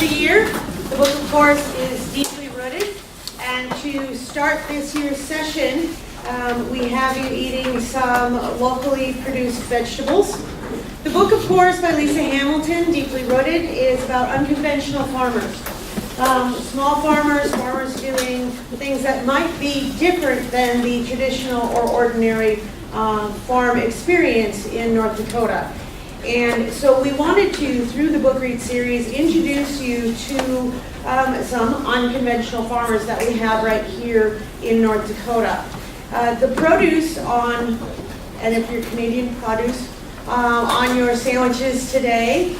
every year, the book, of course, is deeply rooted. And to start this year's session, we have you eating some locally produced vegetables. The book, of course, by Lisa Hamilton, Deeply Rooted, is about unconventional farmers. Small farmers, farmers doing things that might be different than the traditional or ordinary farm experience in North Dakota. And so we wanted to, through the book read series, introduce you to some unconventional farmers that we have right here in North Dakota. The produce on, and if you're Canadian, produce, on your sandwiches today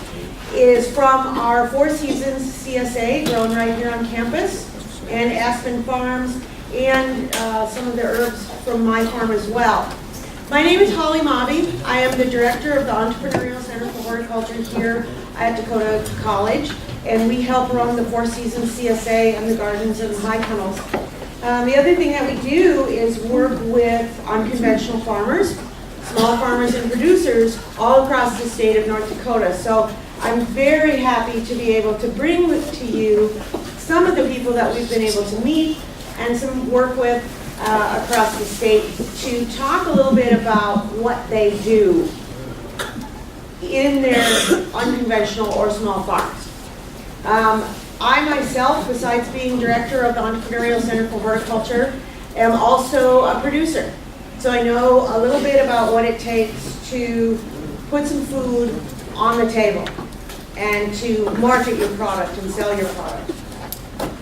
is from our Four Seasons CSA, grown right here on campus, and Aspen Farms, and some of the herbs from my farm as well. My name is Holly Mobby. I am the director of the Entrepreneurial Center for Horticulture here at Dakota College, and we help run the Four Seasons CSA and the gardens and high tunnels. The other thing that we do is work with unconventional farmers, small farmers and producers all across the state of North Dakota. So I'm very happy to be able to bring to you some of the people that we've been able to meet and some work with across the state to talk a little bit about what they do in their unconventional or small farms. I myself, besides being director of the Entrepreneurial Center for Horticulture, am also a producer. So I know a little bit about what it takes to put some food on the table and to market your product and sell your product.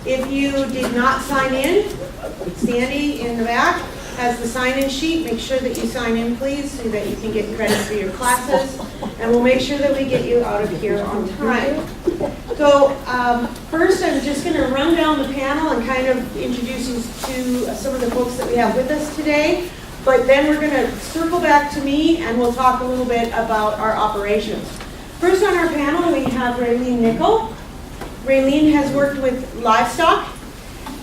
If you did not sign in, Sandy in the back has the sign-in sheet. Make sure that you sign in, please, so that you can get credit for your classes. And we'll make sure that we get you out of here on time. So first, I'm just going to run down the panel and kind of introduce you to some of the folks that we have with us today. But then we're going to circle back to me, and we'll talk a little bit about our operations. First on our panel, we have Raylene Nickel. Raylene has worked with livestock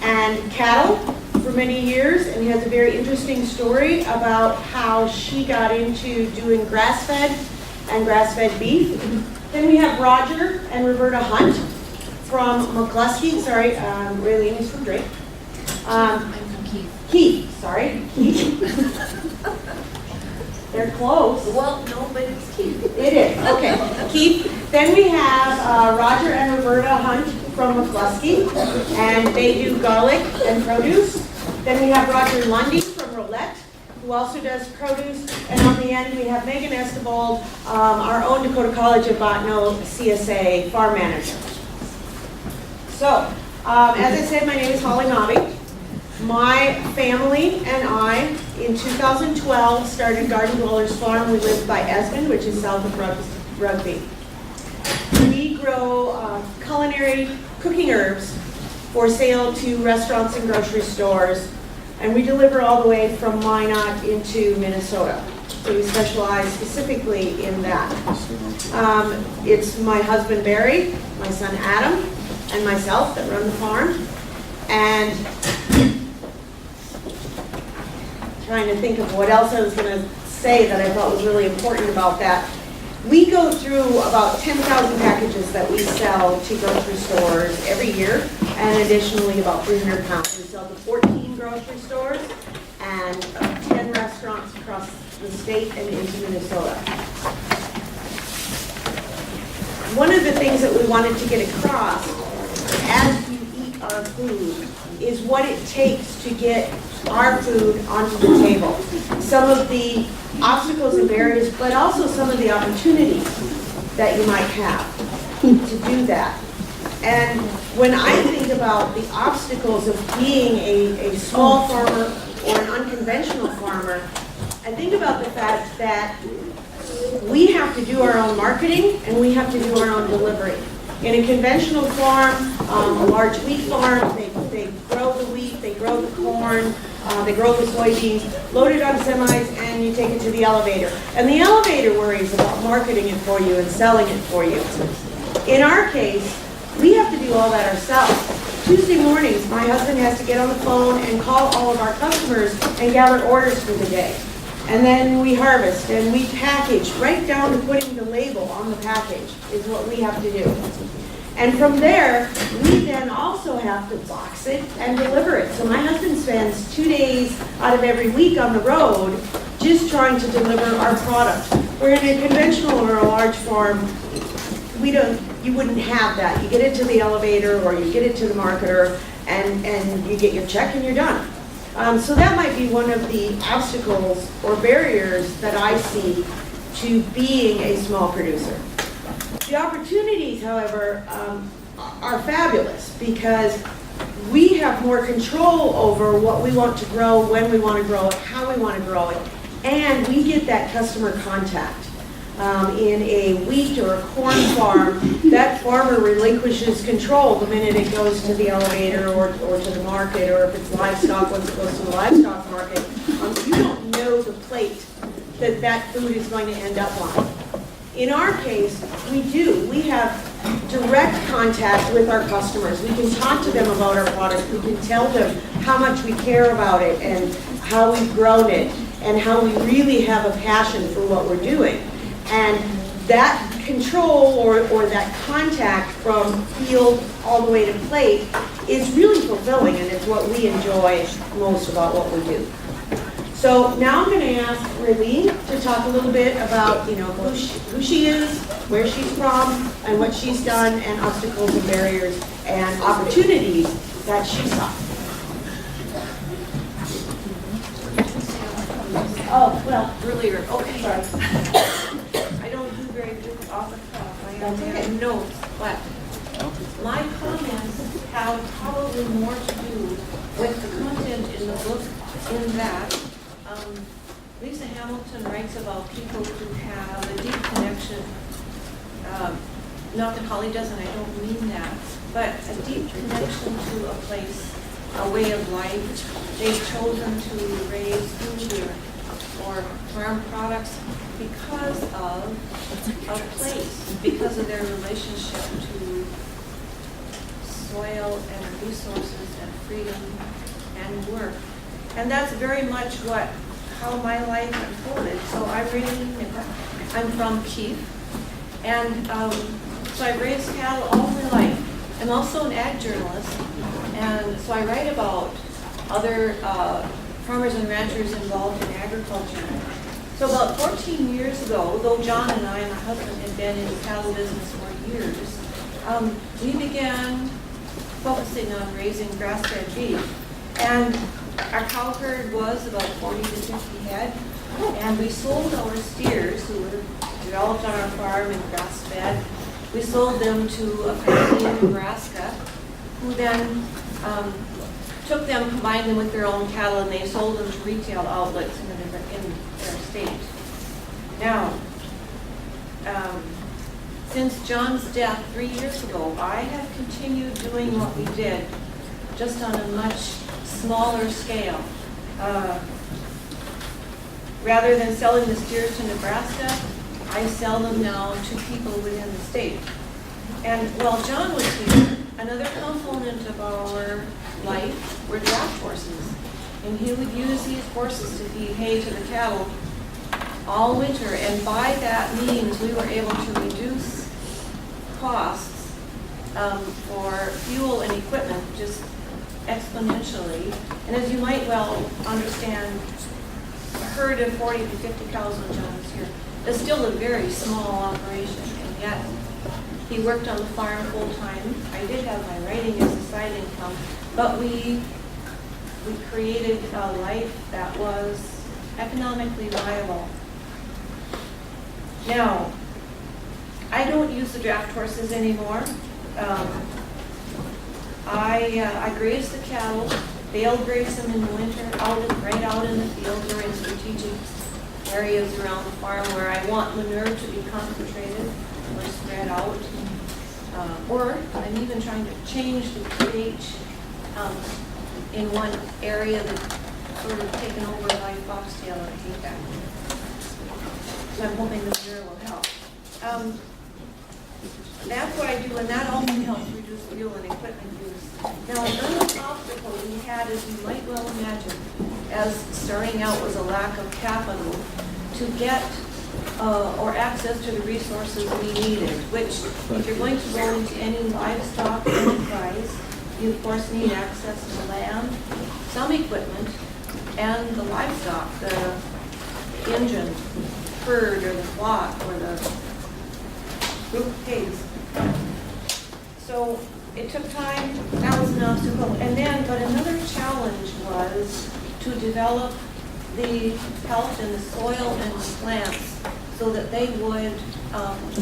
and cattle for many years and has a very interesting story about how she got into doing grass-fed and grass-fed beef. Then we have Roger and Roberta Hunt from McCluskey. Sorry, Raylene is from Drake. I'm from Keith. Sorry, Keith. They're close. Well, no, but it's Keith. It is, okay. Keith. Then we have Roger and Roberta Hunt from McCluskey, and they do garlic and produce. Then we have Roger Lundy from Roulette, who also does produce. And on the end, we have Megan Estebold, our own Dakota College at Botno CSA farm manager. So, as I said, my name is Holly Nobby. My family and I, in 2012, started Garden Dwellers Farm. We live by Esmond, which is south of Rugby. We grow culinary cooking herbs for sale to restaurants and grocery stores, and we deliver all the way from Minot into Minnesota. So we specialize specifically in that. It's my husband Barry, my son Adam, and myself that run the farm. And trying to think of what else I was going to say that I thought was really important about that. We go through about 10,000 packages that we sell to grocery stores every year, and additionally about 300 pounds. We sell to 14 grocery stores and 10 restaurants across the state and into Minnesota. One of the things that we wanted to get across as you eat our food is what it takes to get our food onto the table. Some of the obstacles and barriers, but also some of the opportunities that you might have to do that. And when I think about the obstacles of being a small farmer or an unconventional farmer, I think about the fact that we have to do our own marketing and we have to do our own delivery. In a conventional farm, a large wheat farm, they grow the wheat, they grow the corn, they grow the soybeans, load it on semis, and you take it to the elevator. And the elevator worries about marketing it for you and selling it for you. In our case, we have to do all that ourselves. Tuesday mornings, my husband has to get on the phone and call all of our customers and gather orders for the day. And then we harvest and we package, right down to putting the label on the package is what we have to do. And from there, we then also have to box it and deliver it. So my husband spends 2 days out of every week on the road just trying to deliver our product. Where in a conventional or a large farm, you wouldn't have that. You get it to the elevator or you get it to the marketer and you get your check and you're done. So that might be one of the obstacles or barriers that I see to being a small producer. The opportunities, however, are fabulous because we have more control over what we want to grow, when we want to grow it, how we want to grow it, and we get that customer contact. In a wheat or a corn farm, that farmer relinquishes control the minute it goes to the elevator or to the market, or if it's livestock, once it goes to the livestock market. You don't know the plate that food is going to end up on. In our case, we do. We have direct contact with our customers. We can talk to them about our product. We can tell them how much we care about it and how we've grown it and how we really have a passion for what we're doing. And that control or that contact from field all the way to plate is really fulfilling, and it's what we enjoy most about what we do. So now I'm going to ask Raylene to talk a little bit about, who she is, where she's from, and what she's done, and obstacles and barriers and opportunities that she saw. Oh, well, Earlier, okay. sorry. I don't do very good off the cuff. I That's only okay. have notes, but my comments have probably more to do with the content in the book in that Lisa Hamilton writes about people who have a deep connection, not that Holly doesn't, I don't mean that, but a deep connection to a place, a way of life. They've chosen to raise food or farm products because of a place, because of their relationship to soil and resources and freedom and work. And that's very much how my life unfolded. So I'm from Keith, and so I've raised cattle all my life. I'm also an ag journalist, and so I write about other farmers and ranchers involved in agriculture. So about 14 years ago, though John and I and my husband had been in the cattle business for years, we began focusing on raising grass-fed beef. And our cow herd was about 40 to 50 head, and we sold our steers who were developed on our farm and grass-fed. We sold them to a family in Nebraska, who then took them, combined them with their own cattle, and they sold them to retail outlets in their state. Now, since John's death 3 years ago, I have continued doing what we did, just on a much smaller scale. Rather than selling the steers to Nebraska, I sell them now to people within the state. And while John was here, another component of our life were draft horses. And he would use these horses to feed hay to the cattle all winter. And by that means, we were able to reduce costs for fuel and equipment just exponentially. And as you might well understand, a herd of 40 to 50 cows when John was here is still a very small operation, and yet he worked on the farm full time. I did have my writing as a side income, but we created a life that was economically viable. Now, I don't use the draft horses anymore. I graze the cattle, bale graze them in the winter, right out in the fields or in strategic areas around the farm where I want manure to be concentrated or spread out. Or I'm even trying to change the pH in one area that's sort of taken over by foxtail, and I hate that. So I'm hoping the manure will help. That's what I do, and that also helps reduce fuel and equipment use. Now, another obstacle we had, as you might well imagine, as starting out was a lack of capital to get or access to the resources we needed, which if you're going to go into any livestock enterprise, you of course need access to land, some equipment, and the livestock, the engine, herd, or the flock, or the group of pigs. So it took time, that was an obstacle. And then, but another challenge was to develop the health in the soil and the plants so that they would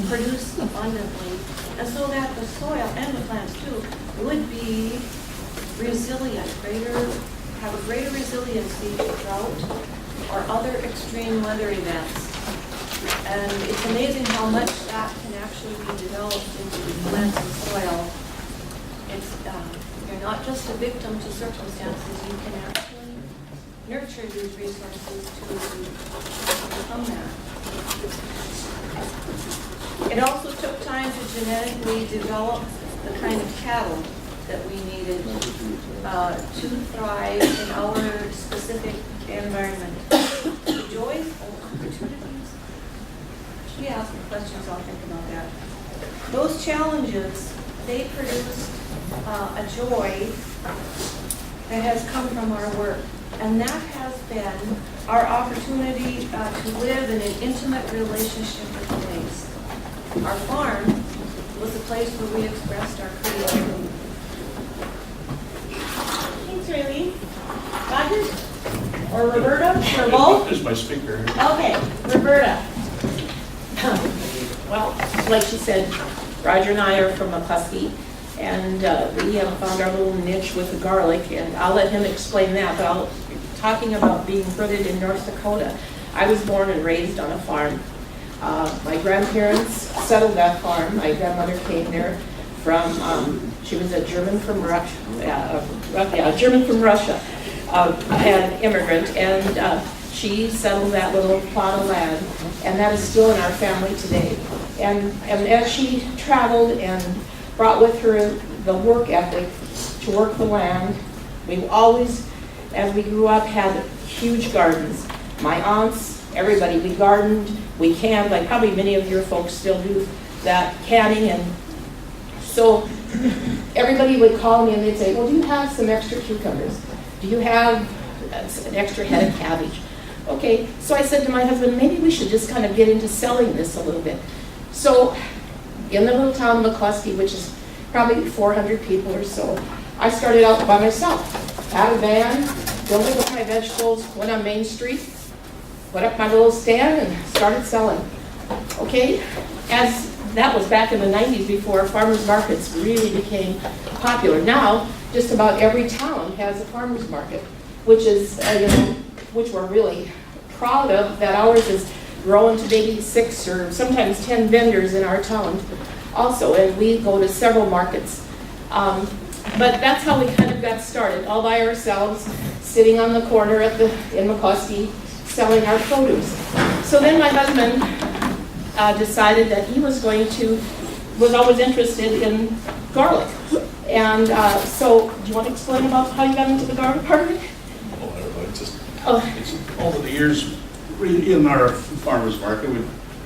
produce abundantly, and so that the soil and the plants too would be resilient, have a greater resiliency to drought or other extreme weather events. And it's amazing how much that can actually be developed into the plants and soil. It's, you're not just a victim to circumstances, you can actually nurture these resources to overcome that. It also took time to genetically develop the kind of cattle that we needed to thrive in our specific environment. The joys or opportunities? She asked me questions, I'll think about that. Those challenges, they produced a joy that has come from our work. And that has been our opportunity to live in an intimate relationship with the place. Our farm was a place where we expressed our creativity. Thanks, Raylene. Roger? Or Roberta? Or both? This is my speaker. Okay, Roberta. Well, like she said, Roger and I are from McCluskey, and we have found our little niche with the garlic, and I'll let him explain that, but talking about being rooted in North Dakota, I was born and raised on a farm. My grandparents settled that farm. My grandmother came there from, she was a German from Russia, German from Russia, an immigrant, and she settled that little plot of land, and that is still in our family today. And as she traveled and brought with her the work ethic to work the land, we always, as we grew up, had huge gardens. My aunts, everybody, we gardened, we canned, like probably many of your folks still do that canning. And so everybody would call me and they'd say, well, do you have some extra cucumbers? Do you have an extra head of cabbage? Okay, so I said to my husband, maybe we should just kind of get into selling this a little bit. So in the little town of McCluskey, which is probably 400 people or so, I started out by myself. Had a van, filled it with my vegetables, went on Main Street, put up my little stand and started selling. Okay, as that was back in the 90s before farmers markets really became popular. Now, just about every town has a farmers market, which is, which we're really proud of, that ours is growing to maybe 6 or sometimes 10 vendors in our town also, and we go to several markets. But that's how we kind of got started, all by ourselves, sitting on the corner in McCluskey, selling our produce. So then my husband decided that he was always interested in garlic. And so, do you want to explain about how you got into the garlic part of it? Oh, I don't know, it's over the years, in our farmer's market,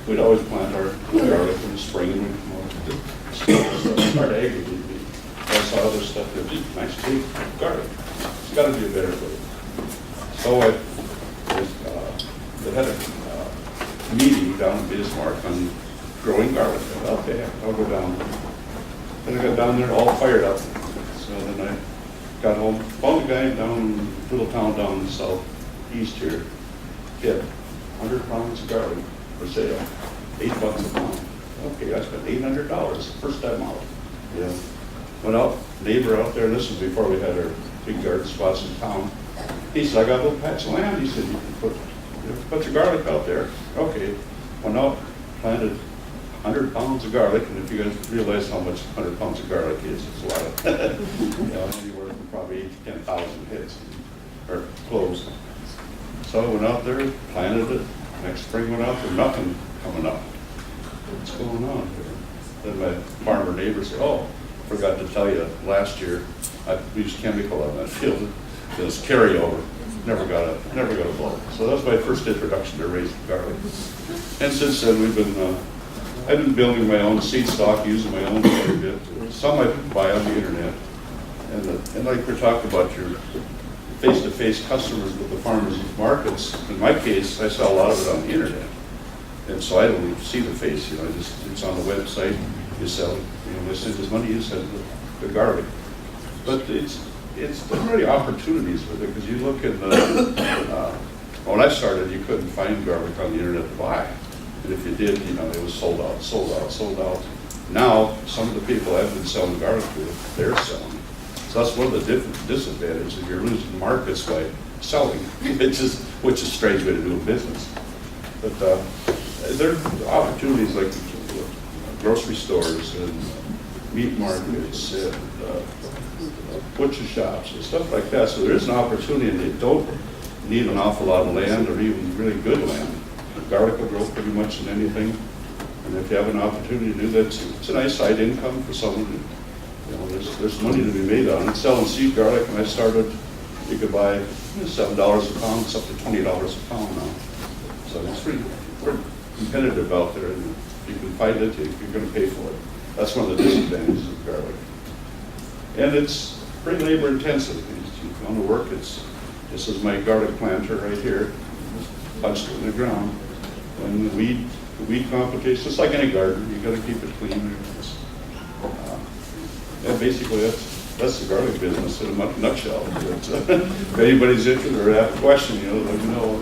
we'd always plant our garlic in the spring, and we'd start agriculture. I saw other stuff that was nice to eat, garlic. It's got to be a better way. So they had a meeting down in Bismarck on growing garlic. I thought, okay, I'll go down. Then I got down there all fired up. So then I got home, found a guy down in a little town down in the southeast here. He had 100 pounds of garlic for sale, $8 a pound. Okay, I spent $800 first time out. Yeah. Went out, neighbor out there, this was before we had our big garden spots in town. He said, I got a little patch of land. He said, you can put your garlic out there. Okay. Went out, planted 100 pounds of garlic, and if you guys realize how much 100 pounds of garlic is, it's a lot of, anywhere from probably 8,000 to 10,000 heads, or cloves. So I went out there, planted it. Next spring went out there, nothing coming up. What's going on here? Then my farmer neighbor said, oh, forgot to tell you, last year I used chemical on that field. this carryover. Never got a blow. So that was my first introduction to raising garlic. And since then, I've been building my own seed stock, using my own quite a bit. Some I buy on the internet. And like we're talking about your face-to-face customers with the farmers markets, in my case, I sell a lot of it on the internet. And so I don't even see the face, it's on the website, you sell, they send this money, you send the garlic. But there's really opportunities with it, because you look at when I started, you couldn't find garlic on the internet to buy. And if you did, it was sold out. Now, some of the people I've been selling garlic to, they're selling. So that's one of the disadvantages. You're losing markets by selling, which is a strange way to do business. But there are opportunities like grocery stores and meat markets and butcher shops and stuff like that. So there is an opportunity, and you don't need an awful lot of land or even really good land. Garlic will grow pretty much in anything. And if you have an opportunity to do that, it's a nice side income for someone. There's money to be made on it. Selling seed garlic, when I started, you could buy $7 a pound. It's up to $20 a pound now. So it's pretty competitive out there. And if you can find it, you're going to pay for it. That's one of the disadvantages of garlic. And it's pretty labor intensive. If you want to work, this is my garlic planter right here, punched in the ground. When the weed complications, just like any garden, you got to keep it clean. And basically, that's the garlic business in a nutshell. If anybody's interested or have a question, let me know.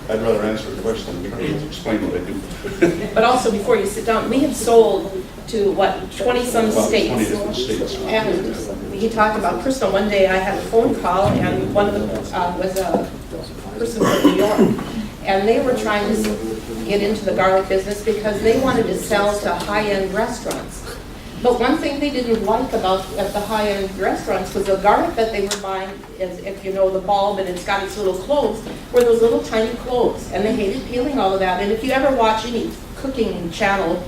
I'd rather answer a question than explain what I do. But also, before you sit down, we have sold to, 20-some states. 20 different states. And he talked about personal. One day I had a phone call, and one of them was a person from New York. And they were trying to get into the garlic business because they wanted to sell to high-end restaurants. But one thing they didn't like about at the high-end restaurants was the garlic that they were buying, is, if you know the bulb and it's got its little cloves, were those little tiny cloves. And they hated peeling all of that. And if you ever watch any cooking channel,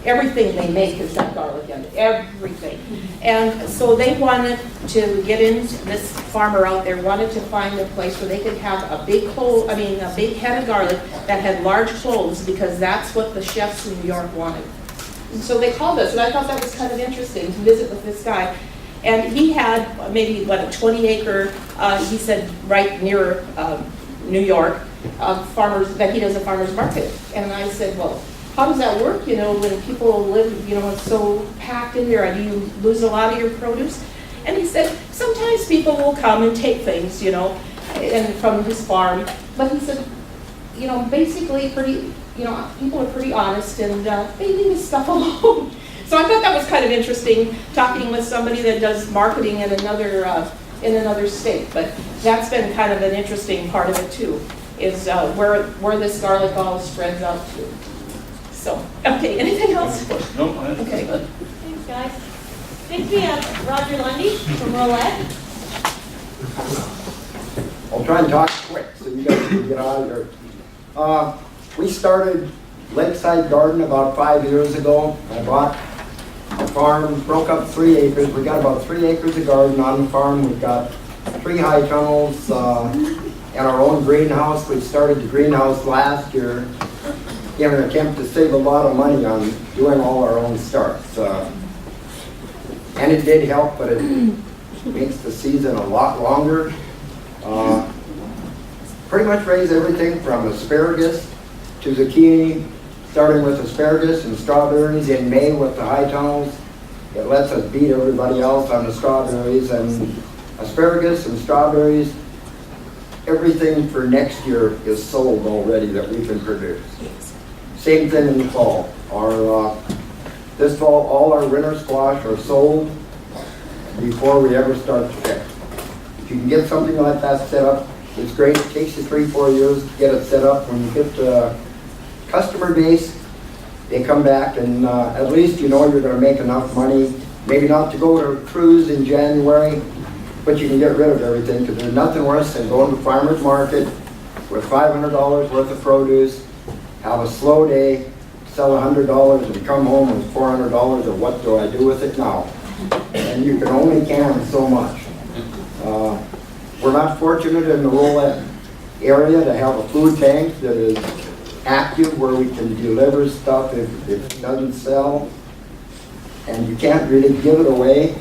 everything they make is that garlic in it, everything. And so they wanted to get into, this farmer out there wanted to find a place where they could have a big head of garlic that had large cloves, because that's what the chefs in New York wanted. And so they called us, and I thought that was kind of interesting to visit with this guy. And he had maybe, a 20-acre, he said, right near New York, farmers, that he does a farmer's market. And I said, well, how does that work, when people live, it's so packed in there? Do you lose a lot of your produce? And he said, sometimes people will come and take things, and from his farm. But he said, basically people are pretty honest, and they leave his stuff alone. So I thought that was kind of interesting, talking with somebody that does marketing in another state. But that's been kind of an interesting part of it too, is where this garlic all spreads out to. So, okay, anything else? No. Okay, good. Thanks, guys. Next we have Roger Lundy from Roulette. I'll try and talk quick so you guys can get out of here. We started Legside Garden about 5 years ago. I bought a farm, broke up 3 acres. We got about 3 acres of garden on the farm. We've got 3 high tunnels and our own greenhouse. We started the greenhouse last year in an attempt to save a lot of money on doing all our own starts. And it did help, but it makes the season a lot longer. Pretty much raise everything from asparagus to zucchini, starting with asparagus and strawberries in May with the high tunnels. It lets us beat everybody else on the strawberries, and asparagus and strawberries. Everything for next year is sold already that we can produce. Same thing in the fall. This fall, all our winter squash are sold before we ever start to pick. If you can get something like that set up, it's great. It takes you 3-4 years to get it set up. When you get the customer base, they come back, and at least you're going to make enough money, maybe not to go to a cruise in January, but you can get rid of everything, because there's nothing worse than going to the farmer's market with $500 worth of produce, have a slow day, sell $100, and come home with $400, and what do I do with it now? And you can only can so much. We're not fortunate in the Rolette area to have a food bank that is active where we can deliver stuff if it doesn't sell. And you can't really give it away.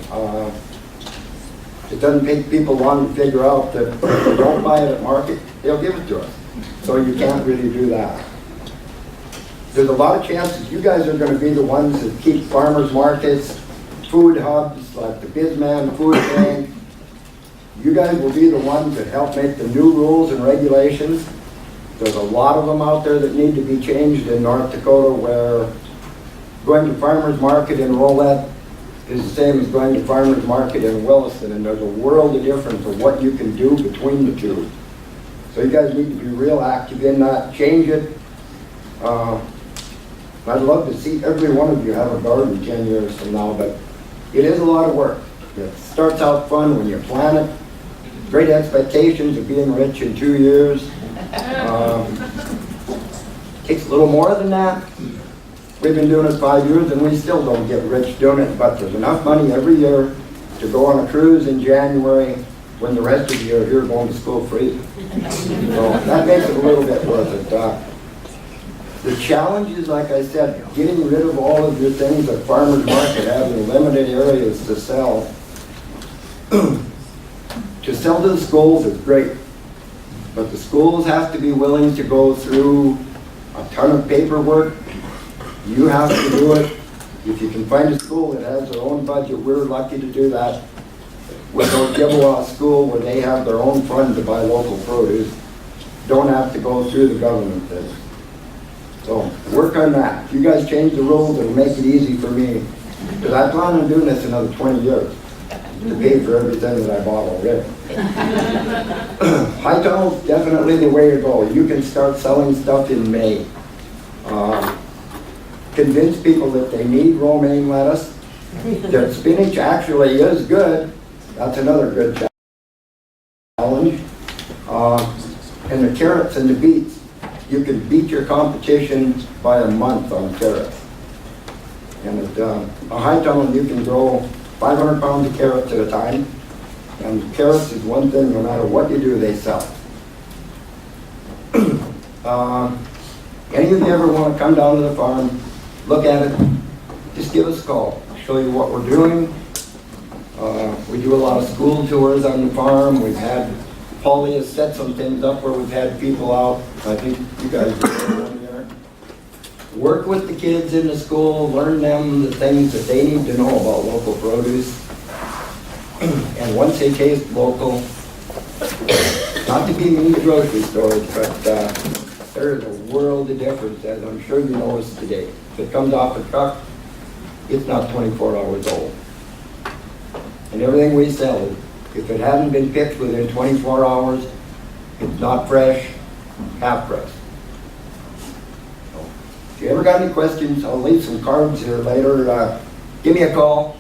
It doesn't take people long to figure out that if they don't buy it at market, they'll give it to us. So you can't really do that. There's a lot of chances you guys are going to be the ones that keep farmers markets, food hubs like the Bizman Food Bank. You guys will be the ones that help make the new rules and regulations. There's a lot of them out there that need to be changed in North Dakota, where going to farmers market in Rolette is the same as going to farmers market in Williston, and there's a world of difference of what you can do between the two. So you guys need to be real active in that, change it. I'd love to see every one of you have a garden 10 years from now, but it is a lot of work. It starts out fun when you plant it, great expectations of being rich in 2 years. Takes a little more than that. We've been doing it 5 years and we still don't get rich doing it, but there's enough money every year to go on a cruise in January when the rest of the year you're going to school free. So that makes it a little bit worth it. The challenge is, like I said, getting rid of all of your things at farmers market, having limited areas to sell. To sell to the schools is great, but the schools have to be willing to go through a ton of paperwork. You have to do it. If you can find a school that has their own budget, we're lucky to do that. With Ojibwa School, where they have their own fund to buy local produce, don't have to go through the government thing. So work on that. If you guys change the rules, it'll make it easy for me. Because I plan on doing this another 20 years to pay for everything that I bought already. High tunnel's definitely the way to go. You can start selling stuff in May. Convince people that they need romaine lettuce. That spinach actually is good. That's another good challenge. And the carrots and the beets. You can beat your competition by a month on carrots. And at a high tunnel, you can grow 500 pounds of carrots at a time. And carrots is one thing, no matter what you do, they sell. Any of you ever want to come down to the farm, look at it, just give us a call. I'll show you what we're doing. We do a lot of school tours on the farm. We've had, Paulie has set some things up where we've had people out. I think you guys were one there. Work with the kids in the school, learn them the things that they need to know about local produce. And once they taste local, not to be mean to grocery stores, but there is a world of difference, as I'm sure you noticed today. If it comes off a truck, it's not 24 hours old. And everything we sell, if it hasn't been picked within 24 hours, it's not fresh, half fresh. So, if you ever got any questions, I'll leave some cards here later. Give me a call.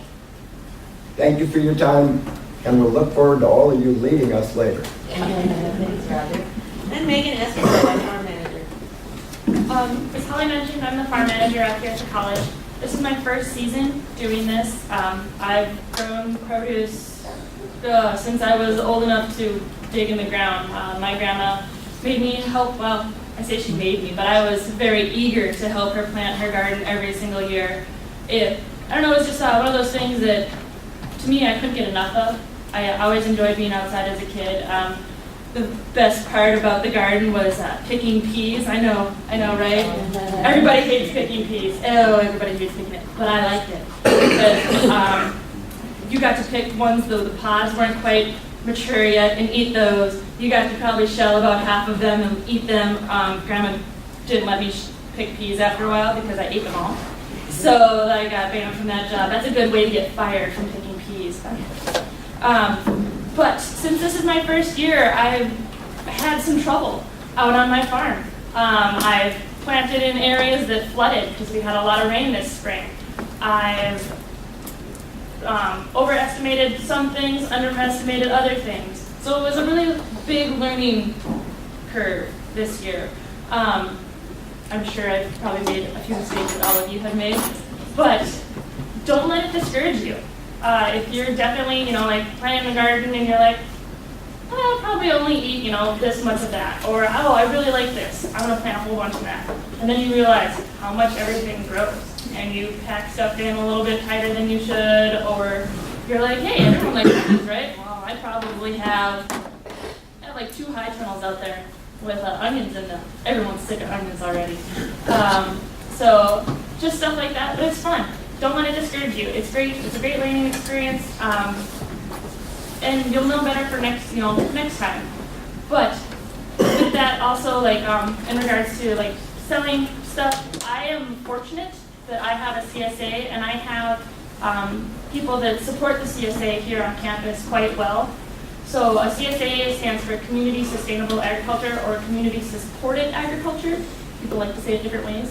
Thank you for your time, and we'll look forward to all of you leading us later. Thanks, Roger. And Megan Estes, our farm manager. As Holly mentioned, I'm the farm manager out here at the college. This is my first season doing this. I've grown produce since I was old enough to dig in the ground. My grandma made me help, well, I say she made me, but I was very eager to help her plant her garden every single year. I don't know, it was just one of those things that, to me, I couldn't get enough of. I always enjoyed being outside as a kid. The best part about the garden was picking peas. I know, right? Everybody hates picking peas. Oh, everybody hates picking it. But I liked it because you got to pick ones, though the pods weren't quite mature yet, and eat those. You got to probably shell about half of them and eat them. Grandma didn't let me pick peas after a while because I ate them all. So I got banned from that job. That's a good way to get fired from picking peas. But since this is my first year, I've had some trouble out on my farm. I've planted in areas that flooded because we had a lot of rain this spring. I've overestimated some things, underestimated other things. So it was a really big learning curve this year. I'm sure I've probably made a few mistakes that all of you have made, but don't let it discourage you. If you're definitely, like planting a garden and you're like, I'll probably only eat, this much of that. Or, oh, I really like this. I'm going to plant a whole bunch of that. And then you realize how much everything grows. And you pack stuff in a little bit tighter than you should. Or you're like, hey, everyone likes onions, right? Well, I probably have like 2 high tunnels out there with onions in them. Everyone's sick of onions already. So just stuff like that, but it's fun. Don't let it discourage you. It's great. It's a great learning experience. And you'll know better for next time. But with that also, in regards to selling stuff, I am fortunate that I have a CSA and I have people that support the CSA here on campus quite well. So a CSA stands for Community Sustainable Agriculture or Community Supported Agriculture. People like to say it different ways.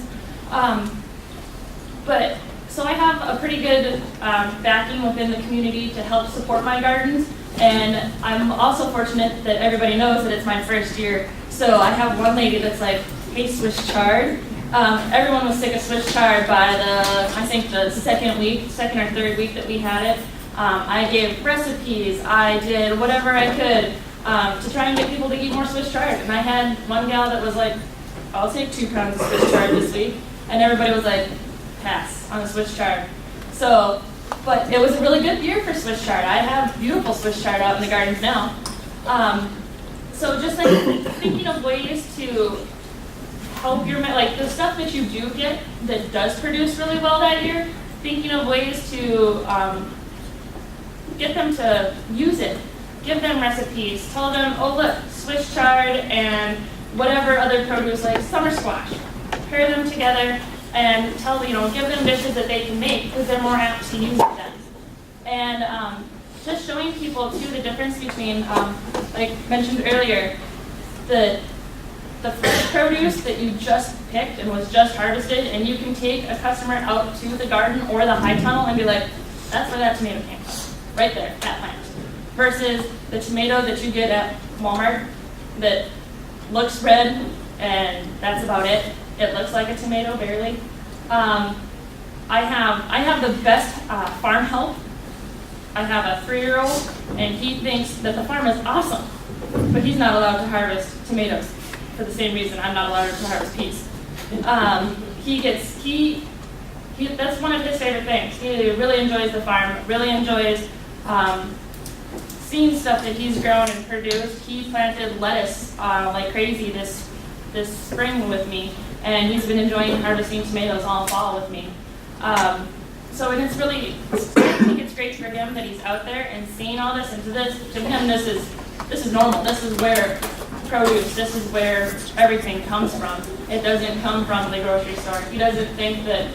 So I have a pretty good backing within the community to help support my gardens. And I'm also fortunate that everybody knows that it's my first year. So I have one lady that's like, hey, Swiss chard. Everyone was sick of Swiss chard by the second or third week that we had it. I gave recipes. I did whatever I could to try and get people to eat more Swiss chard. And I had one gal that was like, I'll take 2 pounds of Swiss chard this week. And everybody was like, pass on the Swiss chard. But it was a really good year for Swiss chard. I have beautiful Swiss chard out in the gardens now. So just thinking of ways to help the stuff that you do get that does produce really well that year, thinking of ways to get them to use it. Give them recipes. Tell them, oh look, Swiss chard and whatever other produce like summer squash. Pair them together and give them dishes that they can make because they're more apt to use it then. And just showing people too the difference between, like mentioned earlier, the fresh produce that you just picked and was just harvested, and you can take a customer out to the garden or the high tunnel and be like, that's where that tomato came from, right there, that plant. Versus the tomato that you get at Walmart that looks red and that's about it. It looks like a tomato, barely. I have the best farm help. I have a 3-year-old, and he thinks that the farm is awesome, but he's not allowed to harvest tomatoes for the same reason I'm not allowed to harvest peas. That's one of his favorite things. He really enjoys the farm, really enjoys seeing stuff that he's grown and produced. He planted lettuce like crazy this spring with me, and he's been enjoying harvesting tomatoes all fall with me. I think it's great for him that he's out there and seeing all this, and to him this is normal. This is where produce, this is where everything comes from. It doesn't come from the grocery store. He doesn't think that,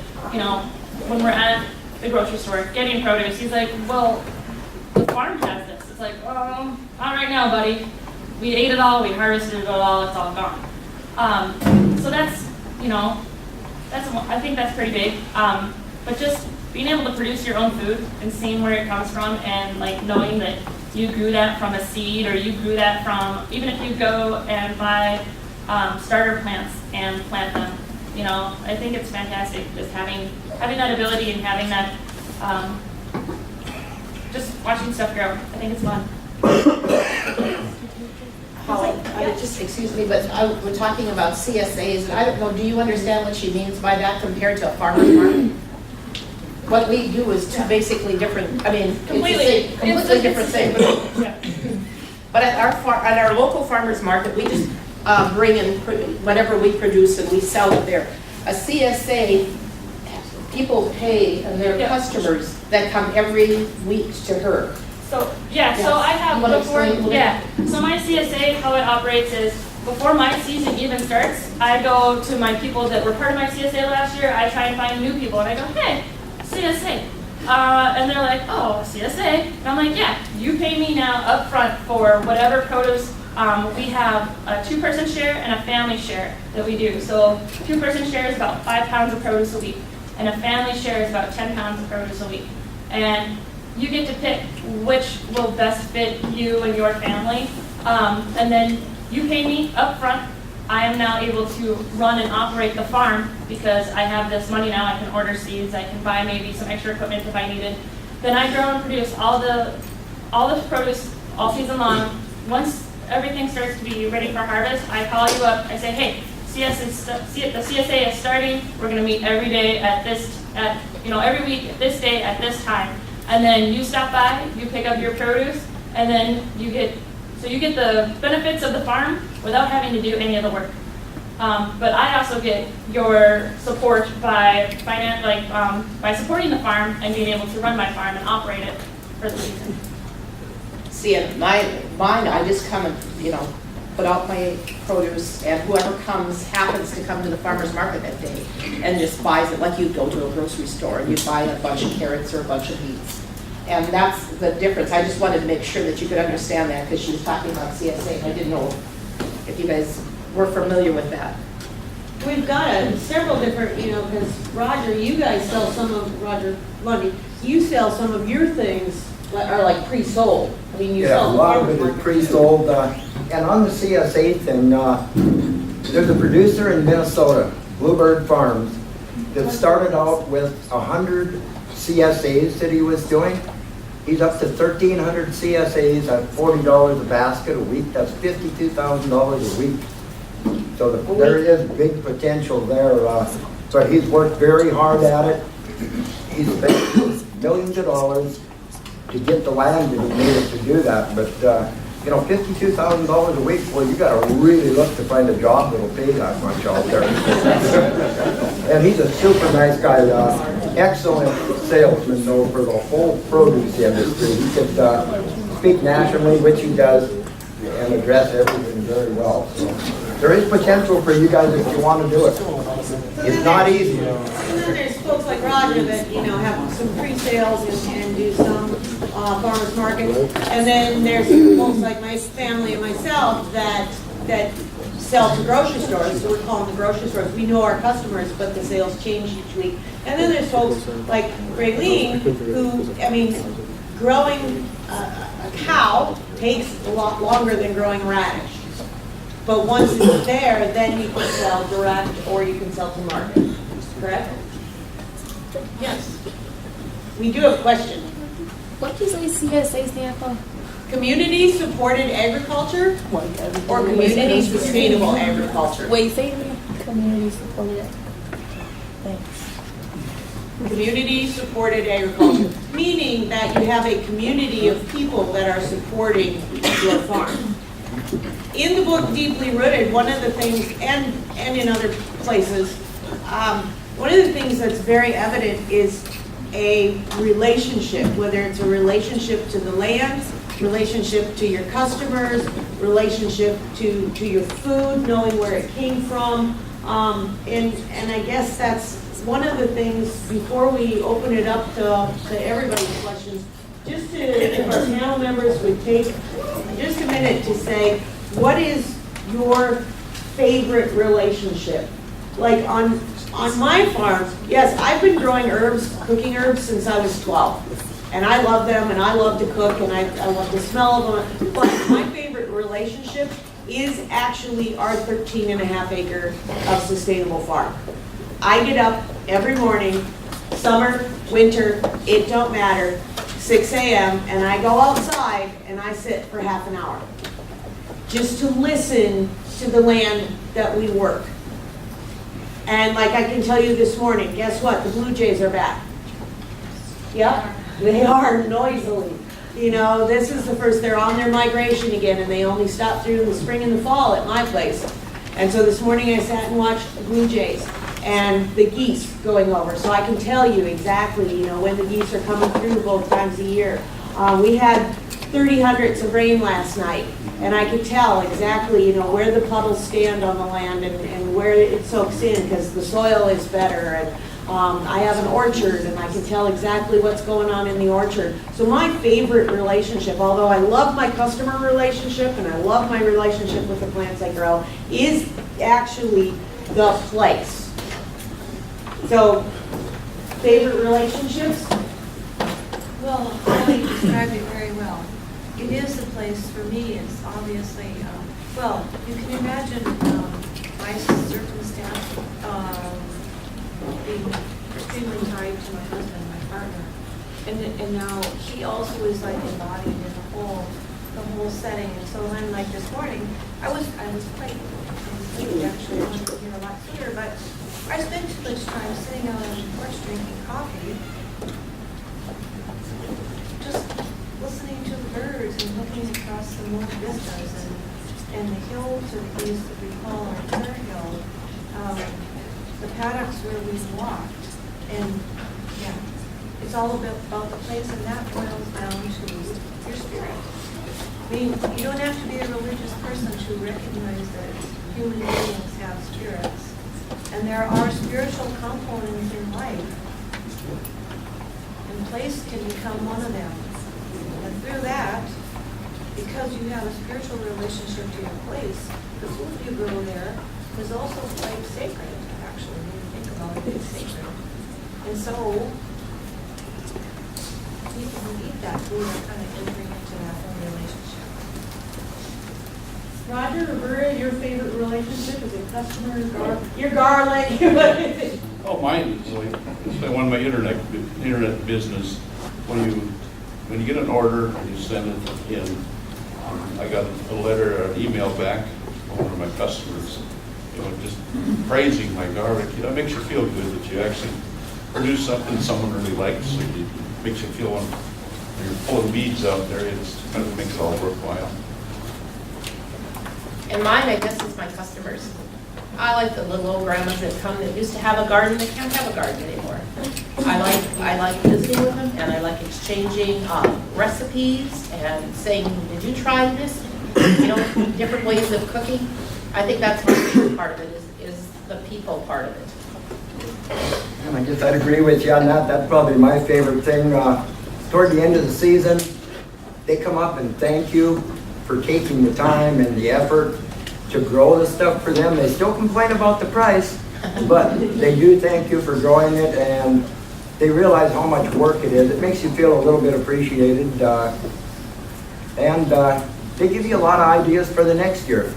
when we're at the grocery store getting produce, he's like, well, the farm has this. It's like, oh, not right now, buddy. We ate it all, we harvested it all, it's all gone. So that's, I think that's pretty big. But just being able to produce your own food and seeing where it comes from and knowing that you grew that from a seed, or you grew that from, even if you go and buy starter plants and plant them, I think it's fantastic just having that ability and having that, just watching stuff grow. I think it's fun. Holly, excuse me, but we're talking about CSAs, and I don't know, do you understand what she means by that compared to a farmer's market? What we do is two basically different, completely different thing. But at our local farmer's market, we just bring in whatever we produce and we sell it there. A CSA, people pay their customers that come every week to her. So I have So my CSA, how it operates is before my season even starts, I go to my people that were part of my CSA last year. I try and find new people, and I go, hey, CSA. And they're like, oh, CSA. And I'm like, yeah, you pay me now up front for whatever produce. We have a 2-person share and a family share that we do. So 2-person share is about 5 pounds of produce a week, and a family share is about 10 pounds of produce a week. And you get to pick which will best fit you and your family. And then you pay me up front. I am now able to run and operate the farm because I have this money now. I can order seeds. I can buy maybe some extra equipment if I needed. Then I grow and produce all the produce all season long. once everything starts to be ready for harvest, I call you up, I say, hey, the CSA is starting, we're gonna meet every day every week at this day at this time. And then you stop by, you pick up your produce, and then you get the benefits of the farm without having to do any of the work. But I also get your support by supporting the farm and being able to run my farm and operate it for the season. See, in mine, I just come and, put out my produce, and whoever happens to come to the farmer's market that day and just buys it, like you'd go to a grocery store and you'd buy a bunch of carrots or a bunch of beets. And that's the difference. I just wanted to make sure that you could understand that, because she was talking about CSA, and I didn't know if you guys were familiar with that. We've got several different, because Roger, you guys sell Roger Lundy, you sell some of your things are like pre-sold. I mean, you sell a lot of it is pre-sold. And on the CSA thing, there's a producer in Minnesota, Bluebird Farms, that started out with 100 CSAs that he was doing. He's up to 1,300 CSAs at $40 a basket a week. That's $52,000 a week. So there is big potential there. But he's worked very hard at it. He's spent millions of dollars to get the land that he needed to do that. But $52,000 a week, well, you got to really look to find a job that'll pay that much out there. And he's a super nice guy, excellent salesman though for the whole produce industry. He could speak nationally, which he does, and address everything very well. So there is potential for you guys if you want to do it. It's not easy. And then there's folks like Roger that, have some pre-sales and do some farmers markets. And then there's folks like my family and myself that sell to grocery stores. So we call them the grocery stores. We know our customers, but the sales change each week. And then there's folks like Raylene who, growing a cow takes a lot longer than growing radish. But once it's there, then you can sell direct or you can sell to market. Correct? Yes. We do have a question. What does CSA stand for? Community supported agriculture or community sustainable agriculture? Wait, say it again. Community supported. Thanks. Community supported agriculture, meaning that you have a community of people that are supporting your farm. In the book Deeply Rooted, one of the things, and in other places, one of the things that's very evident is a relationship, whether it's a relationship to the land, relationship to your customers, relationship to your food, knowing where it came from. And I guess that's one of the things, before we open it up to everybody's questions, just to, if our panel members would take just a minute to say, what is your favorite relationship? Like on my farm, yes, I've been growing herbs, cooking herbs since I was 12. And I love them, and I love to cook, and I love the smell of them. But my favorite relationship is actually our 13.5 acre of sustainable farm. I get up every morning, summer, winter, it don't matter, 6 a.m., and I go outside and I sit for half an hour just to listen to the land that we work. And like I can tell you this morning, guess what? The Blue Jays are back. Yep, they are noisily. This is the first, they're on their migration again, and they only stop through the spring and the fall at my place. And so this morning I sat and watched the Blue Jays and the geese going over. So I can tell you exactly, when the geese are coming through both times a year. We had 30 hundredths of rain last night, and I could tell exactly, where the puddles stand on the land and where it soaks in, because the soil is better. And I have an orchard, and I can tell exactly what's going on in the orchard. So my favorite relationship, although I love my customer relationship and I love my relationship with the plants I grow, is actually the place. So, favorite relationships? Well, Holly described it very well. It is the place for me. It's obviously, you can imagine my circumstance being extremely tied to my husband, my partner. And now he also is like embodied in the whole the whole setting. And so when, like this morning, I was quite sleepy actually. I wanted to get a lot sooner, but I spent too much time sitting out on the porch drinking coffee, just listening to the birds and looking across the moon vistas and the hill to the east that we call our Turner Hill, the paddocks where we walked, and yeah, it's all about the place, and that boils down to your spirit. I mean, you don't have to be a religious person to recognize that human beings have spirits, and there are spiritual components in life, and place can become one of them. And through that, because you have a spiritual relationship to your place, the food you grow there is also quite sacred, actually, when you think about it, it's sacred. And so, people who eat that food are kind of entering into that whole relationship. Roger, Roberta, your favorite relationship is it customers or your garlic? Oh, mine is like, I want my internet business. When you get an order and you send it in, I got a letter or an email back from one of my customers, just praising my garlic. It makes you feel good that you actually produce something someone really likes. It makes you feel when you're pulling weeds out there, it kind of makes it all worthwhile. And mine, I guess, is my customers. I like the little old grandmas that come that used to have a garden that can't have a garden anymore. I like visiting with them, and I like exchanging recipes and saying, did you try this? Different ways of cooking. I think that's my favorite part of it, is the people part of it. And I guess I'd agree with you on that. That's probably my favorite thing. Toward the end of the season, they come up and thank you for taking the time and the effort to grow the stuff for them. They still complain about the price, but they do thank you for growing it, and they realize how much work it is. It makes you feel a little bit appreciated, and they give you a lot of ideas for the next year.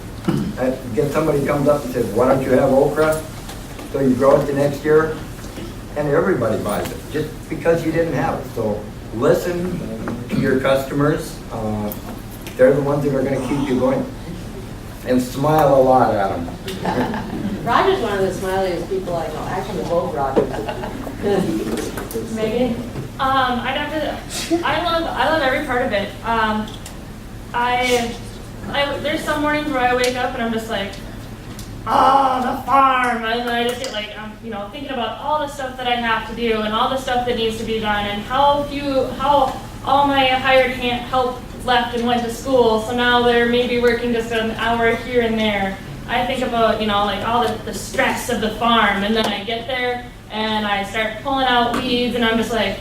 Get somebody comes up and says, why don't you have okra? So you grow it the next year, and everybody buys it just because you didn't have it. So listen to your customers. They're the ones that are going to keep you going. And smile a lot at them. Roger's one of the smiliest people I know. Actually, both Rogers. Megan? I love every part of it. There's some mornings where I wake up and I'm just like, the farm, and I just get like, thinking about all the stuff that I have to do and all the stuff that needs to be done, and how all my hired help left and went to school, so now they're maybe working just an hour here and there. I think about, like all the stress of the farm, and then I get there and I start pulling out weeds, and I'm just like,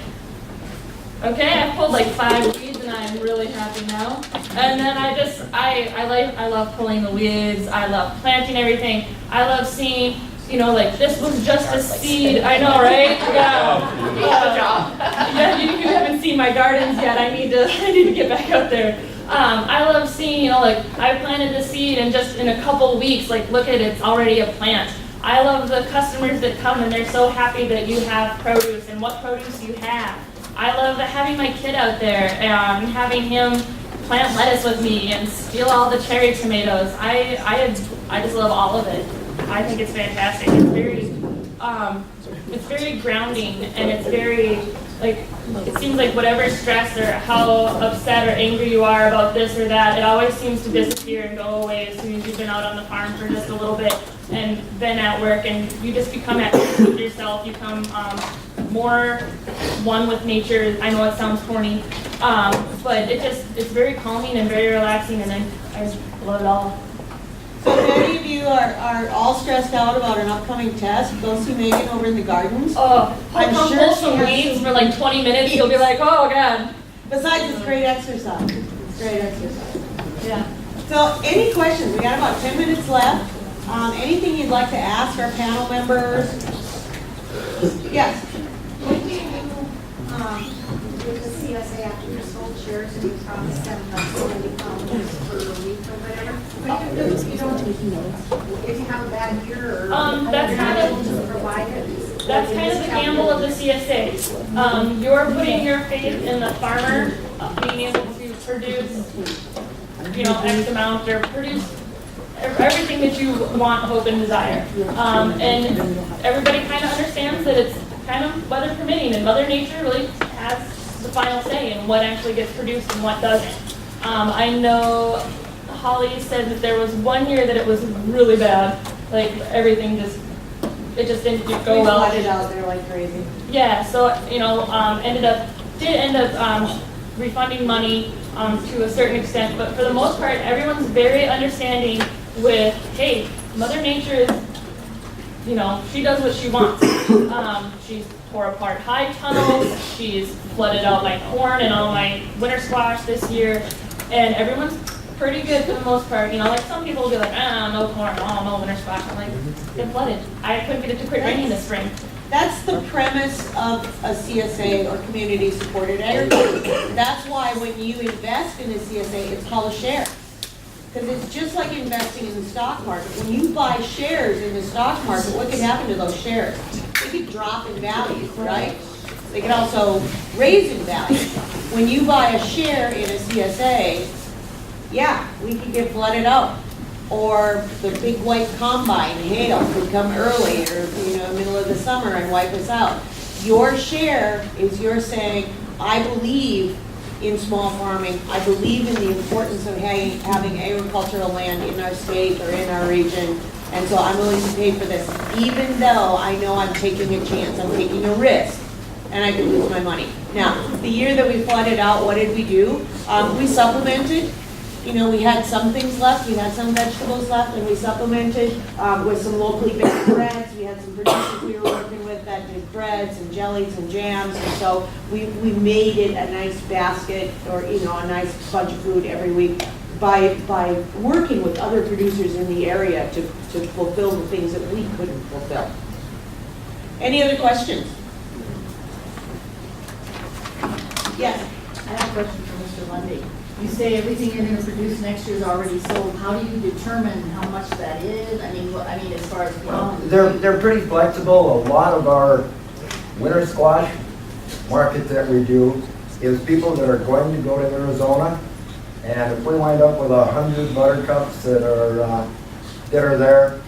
okay, I've pulled like 5 weeds and I'm really happy now. And then I love pulling the weeds, I love planting everything, I love seeing, this was just a seed. I know, right? Yeah. You have a job. Yeah, you haven't seen my gardens yet. I need to get back out there. I love seeing, I planted the seed and just in a couple weeks, look at it, it's already a plant. I love the customers that come and they're so happy that you have produce and what produce you have. I love having my kid out there and having him plant lettuce with me and steal all the cherry tomatoes. I just love all of it. I think it's fantastic. It's very grounding, and it's very, it seems like whatever stress or how upset or angry you are about this or that, it always seems to disappear and go away as soon as you've been out on the farm for just a little bit and been at work, and you just become at peace with yourself. You become more one with nature. I know it sounds corny, but it's very calming and very relaxing, and I love it all. So if any of you are all stressed out about an upcoming test, go see Megan over in the gardens. Oh, I'm I'll sure pull she some has weeds some- for 20 minutes. You'll be like, oh God. Besides, it's great exercise. It's great exercise. Yeah. So any questions? We got about 10 minutes left. Anything you'd like to ask our panel members? Yes. What do you do with the CSA after you sold shares and you promised them £70 per week or whatever? What do you do if you have a bad year or That's you're not not a- able to provide it? that's kind of the gamble of the CSA. You're putting your faith in the farmer being able to produce, X amount or produce everything that you want, hope, and desire. And everybody kind of understands that it's kind of weather permitting, and Mother Nature really has the final say in what actually gets produced and what doesn't. I know Holly said that there was one year that it was really bad, like everything it just didn't go well. We flooded out there like crazy. Yeah, so, ended up refunding money to a certain extent, but for the most part, everyone's very understanding with, hey, Mother Nature is, she does what she wants. She's tore apart high tunnels, she's flooded out my corn and all my winter squash this year, and everyone's pretty good for the most part. Like some people will be like, no corn, no winter squash. I'm like, it flooded. I couldn't get it to quit raining this spring. That's the premise of a CSA or community supported agriculture. That's why when you invest in a CSA, it's called a share. Because it's just like investing in the stock market. When you buy shares in the stock market, what can happen to those shares? They could drop in value, right? They could also raise in value. When you buy a share in a CSA, yeah, we could get flooded out. Or the big white combine hail could come early or, middle of the summer and wipe us out. Your share is you're saying, I believe in small farming. I believe in the importance of having agricultural land in our state or in our region. And so I'm willing to pay for this, even though I know I'm taking a chance, I'm taking a risk, and I could lose my money. Now, the year that we flooded out, what did we do? We supplemented. We had some things left, we had some vegetables left, and we supplemented with some locally baked breads. We had some producers we were working with that did breads and jellies and jams, and so we made it a nice basket or a nice bunch of food every week by working with other producers in the area to fulfill the things that we couldn't fulfill. Any other questions? Yes. I have a question for Mr. Lundy. You say everything you're going to produce next year is already sold. How do you determine how much that is? I mean, as far as pounds? They're pretty flexible. A lot of our winter squash market that we do is people that are going to go to Arizona, and if we wind up with 100 buttercups that are there,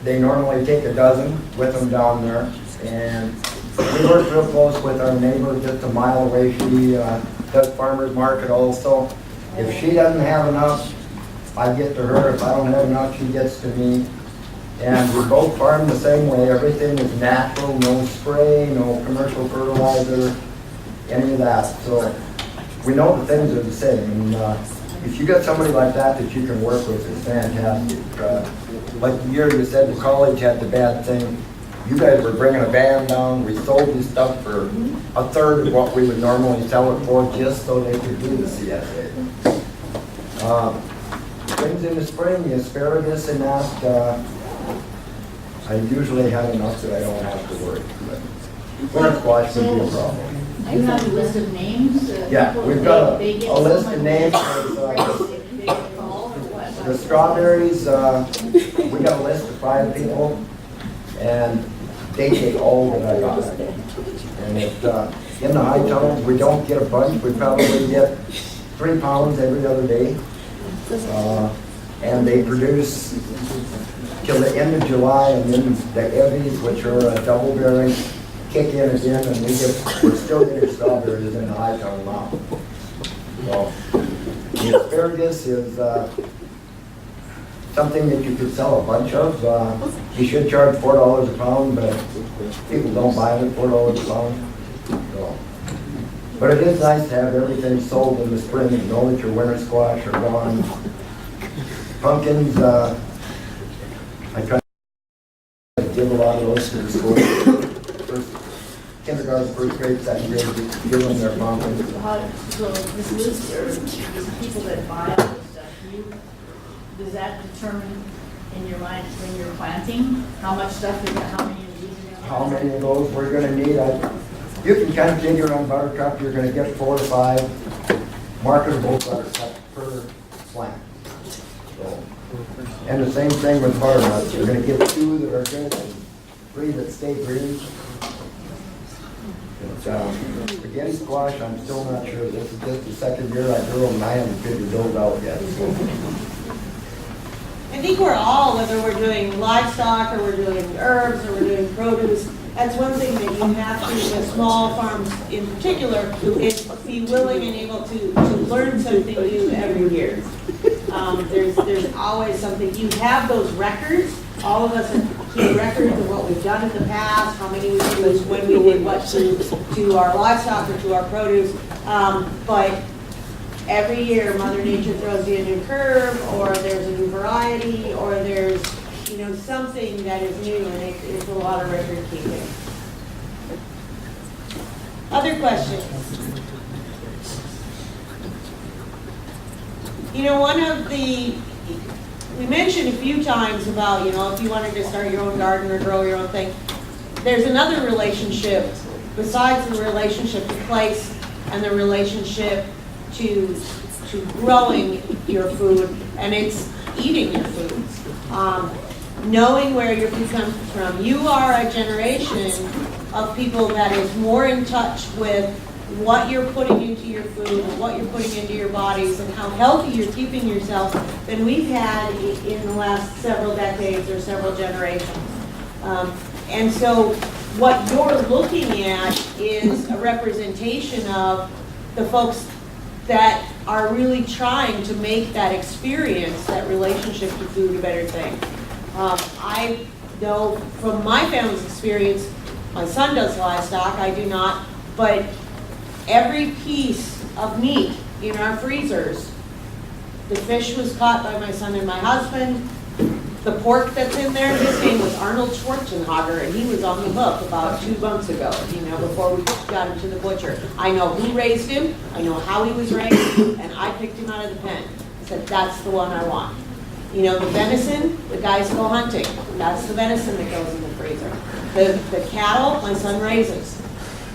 they normally take a dozen with them down there. And we work real close with our neighbor just a mile away. She does farmers market also. If she doesn't have enough, I get to her. If I don't have enough, she gets to me. And we both farm the same way. Everything is natural, no spray, no commercial fertilizer, any of that. So we know the things are the same. And if you got somebody like that you can work with, it's fantastic. Like the year you said the college had the bad thing, you guys were bringing a van down. We sold this stuff for a third of what we would normally sell it for, just so they could do the CSA. Things in the spring, the asparagus and that, I usually have enough that I don't have to worry. But winter squash would be a problem. You have a list of names? Yeah, we've got a list of names. The strawberries, we got a list of 5 people, and they take all that I got. And if in the high tunnels we don't get a bunch, we probably get 3 pounds every other day. And they produce till the end of July, and then the Evies, which are a double bearing, kick in again, and we're still getting strawberries in the high tunnel now. So the asparagus is something that you could sell a bunch of. You should charge $4 a pound, but people don't buy them at $4 a pound. So. But it is nice to have everything sold in the spring and know that your winter squash are gone. Pumpkins, I try to give a lot of those to the school. Kindergarten, first grade, second grade, give them their pumpkins. So this list, or these people that buy all this stuff, does that determine in your mind when you're planting how much stuff is, how many of these are going to How many of those we're going to need? You can kind of figure on buttercup, you're going to get 4 to 5 marketable buttercups per plant. So, and the same thing with butternuts. You're going to get 2 that are good and breed that stay breed. Spaghetti squash, I'm still not sure. This is just the second year I grew them, and I haven't figured those out yet. I think we're all, whether we're doing livestock or we're doing herbs or we're doing produce, that's one thing that you have to, with small farms in particular, is be willing and able to learn something new every year. There's always something. You have those records. All of us keep records of what we've done in the past, how many we used, when we did what to our livestock or to our produce. But every year, Mother Nature throws you a new curve, or there's a new variety, or there's something that is new, and it's a lot of record keeping. Other questions? We mentioned a few times about, if you wanted to start your own garden or grow your own thing, there's another relationship besides the relationship to place and the relationship to growing your food, and it's eating your food. Knowing where your food comes from. You are a generation of people that is more in touch with what you're putting into your food and what you're putting into your bodies and how healthy you're keeping yourself than we've had in the last several decades or several generations. And so what you're looking at is a representation of the folks that are really trying to make that experience, that relationship to food, a better thing. I know from my family's experience, my son does livestock, I do not, but every piece of meat in our freezers, the fish was caught by my son and my husband. The pork that's in there, his name was Arnold Schwarzenegger, and he was on the hook about 2 months ago, before we got him to the butcher. I know who raised him, I know how he was raised, and I picked him out of the pen. I said, that's the one I want. The venison, the guys go hunting. That's the venison that goes in the freezer. The cattle, my son raises.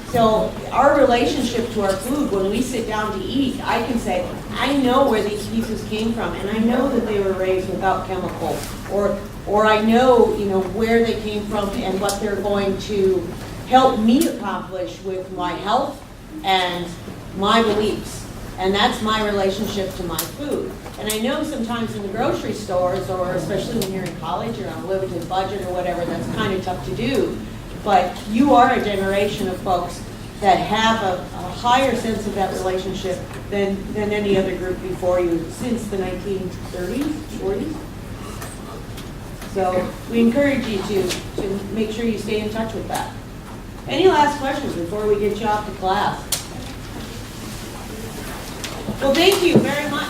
So our relationship to our food, when we sit down to eat, I can say, I know where these pieces came from, and I know that they were raised without chemicals, or I know, where they came from and what they're going to help me accomplish with my health and my beliefs. And that's my relationship to my food. And I know sometimes in the grocery stores, or especially when you're in college or on a limited budget or whatever, that's kind of tough to do. But you are a generation of folks that have a higher sense of that relationship than any other group before you since the 1930s, 40s. So we encourage you to make sure you stay in touch with that. Any last questions before we get you off to class? Well, thank you very much.